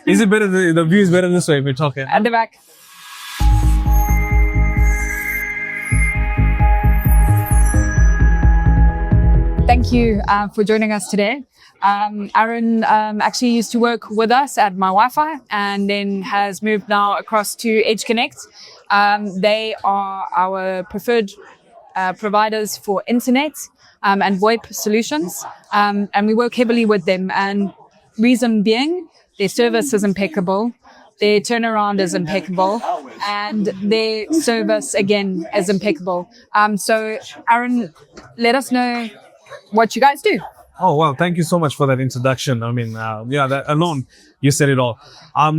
Is it better? The view is better this way if we're talking. At the back. Thank you for joining us today. Aaron actually used to work with us at My Wi-Fi and then has moved now across to EdgeConnect. They are our preferred providers for internet and VoIP solutions, and we work heavily with them. And reason being, their service is impeccable, their turnaround is impeccable, and their service again is impeccable. So Aaron, let us know what you guys do. Oh, well, thank you so much for that introduction. I mean, that alone, you said it all.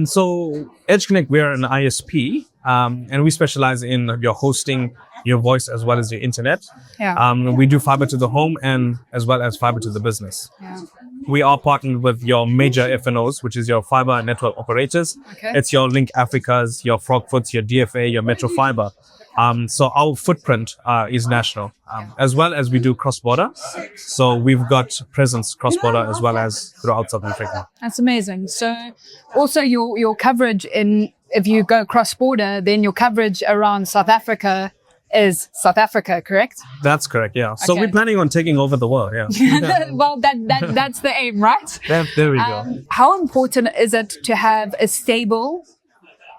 So EdgeConnect, we're an ISP, and we specialize in your hosting, your voice, as well as your internet. Yeah. We do fiber to the home and as well as fiber to the business. Yeah. We are partnered with your major FNOs, which is your fiber network operators. Okay. It's your Link Africas, your Frogfoots, your DFA, your Metro Fiber. So our footprint is national, as well as we do cross-border. So we've got presence cross-border as well as throughout South Africa. That's amazing. So also your coverage if you go cross-border, then your coverage around South Africa is South Africa, correct? That's correct, yeah. So Okay. we're planning on taking over the world, yeah. Well, that's the aim, right? There we go. How important is it to have a stable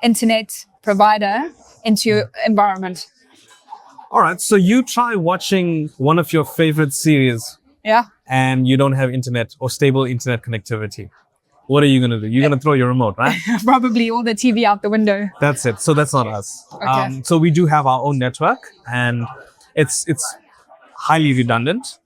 internet provider into your environment? All right, so you try watching one of your favorite series Yeah. and you don't have internet or stable internet connectivity. What are you going to do? You're going to throw your remote, right? Probably all the TV out the window. That's it. So that's not us. Okay. So we do have our own network, and it's highly redundant.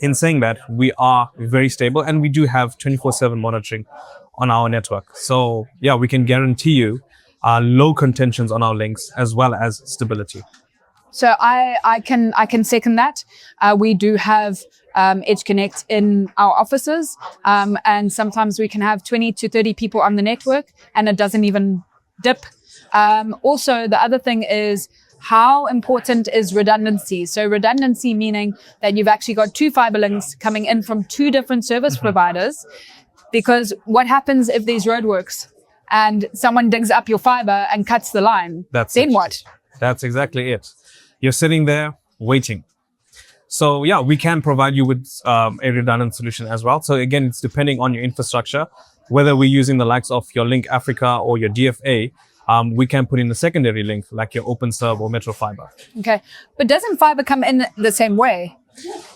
In saying that, we are very stable, and we do have 24/7 monitoring on our network. So yeah, we can guarantee you low contentions on our links as well as stability. So I can second that. We do have EdgeConnect in our offices, and sometimes we can have 20 to 30 people on the network, and it doesn't even dip. Also, the other thing is how important is redundancy. So redundancy meaning that you've actually got two fiber links coming in from two different service providers, because what happens if there's roadworks and someone digs up your fiber and cuts the line? Then what? That's exactly it. You're sitting there waiting. So yeah, we can provide you with a redundant solution as well. So again, it's depending on your infrastructure, whether we're using the likes of your Link Africa or your DFA, we can put in a secondary link like your OpenServe or Metro Fiber. Okay. But doesn't fiber come in the same way?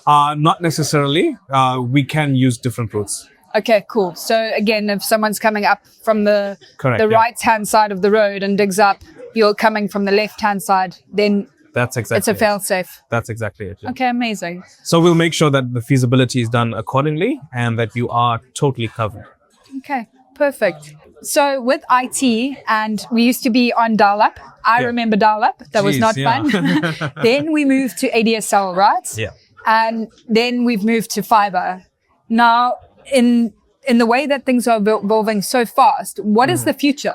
Not necessarily. We can use different routes. Okay, cool. So again, if someone's coming up from the Correct, yeah. right-hand side of the road and digs up, you're coming from the left-hand side, then That's exactly it's a it. fail-safe. That's exactly it. Yeah. Okay, amazing. So we'll make sure that the feasibility is done accordingly and that you are totally covered. Okay, perfect. So with IT, and we used to be on dial-up. I Yeah. remember dial-up. That was Jeez, not yeah. fun. Then we moved to ADSL, right? Yeah. And then we've moved to fiber. Now, in the way that things are evolving so fast, what is the future?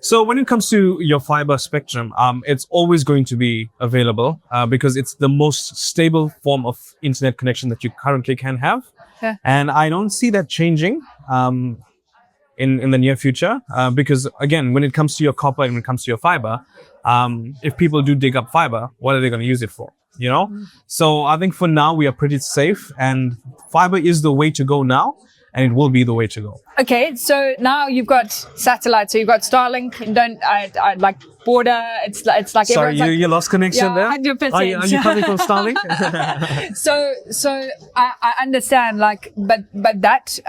So when it comes to your fiber spectrum, it's always going to be available because it's the most stable form of internet connection that you currently can have. Yeah. And I don't see that changing in the near future because, again, when it comes to your copper and when it comes to your fiber, if people do dig up fiber, what are they going to use it for? You know? So I think for now, we are pretty safe, and fiber is the way to go now. And it will be the way to go. Okay, so now you've got satellite. So you've got Starlink. And I like border. It's like Sorry, everyone's you lost connection Yeah, there? 100%. Are you coming from Starlink? So I understand, like, but that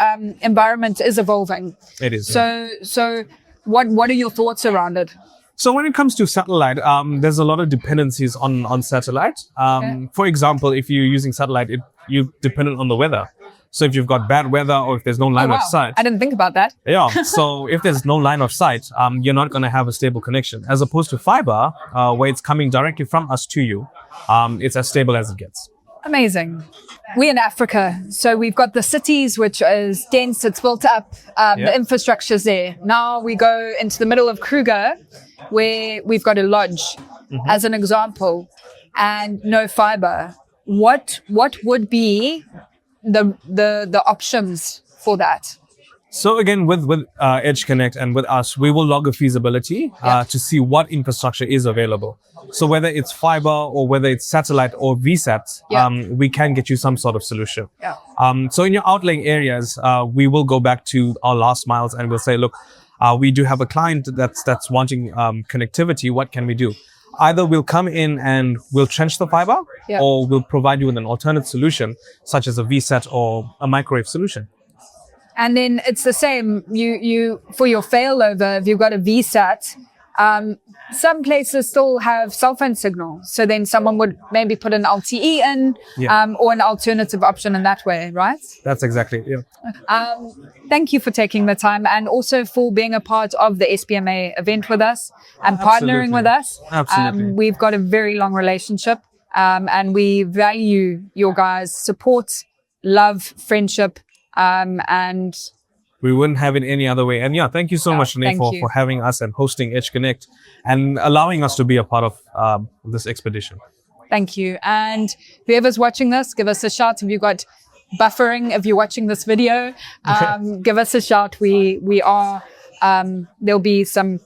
environment is evolving. It is. Yeah. So what are your thoughts around it? So when it comes to satellite, there's a lot of dependencies on satellite. Okay. For example, if you're using satellite, you're dependent on the weather. So if you've got bad weather or if there's no line of sight. I didn't think about that. Yeah. So if there's no line of sight, you're not going to have a stable connection. As opposed to fiber, where it's coming directly from us to you, it's as stable as it gets. Amazing. We're in Africa, so we've got the cities, which is dense, it's built up, the infrastructure's there. Now we go into the middle of Kruger, where we've got a lodge, as an example, and no fiber. What would be the options for that? So again, with Edge Connect and with us, we will log a feasibility to see what infrastructure is available. So whether it's fiber or whether it's satellite or VSAT, we can get you some sort of solution. So in your outlying areas, we will go back to our last miles and we'll say, look, we do have a client that's wanting connectivity. What can we do? Either we'll come in and we'll trench the fiber, or we'll provide you with an alternate solution, such as a VSAT or a microwave solution. And then it's the same. You for your failover, if you've got a VSAT, some places still have cell phone signal. So then someone would maybe put an LTE in, or an alternative option in that way, right? That's exactly, Thank you for taking the time and also for being a part of the SPMA event with us and partnering with us. Absolutely. We've got a very long relationship, and we value your guys' support, love, friendship, and we wouldn't have it any other way. And thank you so much, Renee, for having us and hosting Edge Connect and allowing us to be a part of this expedition. Thank you. And whoever's watching this, give us a shout. If you've got buffering, if you're watching this video, give us a shout. We are, there'll be some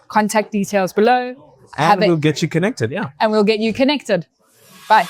contact details below. And we'll get you connected, And we'll get you connected. Bye.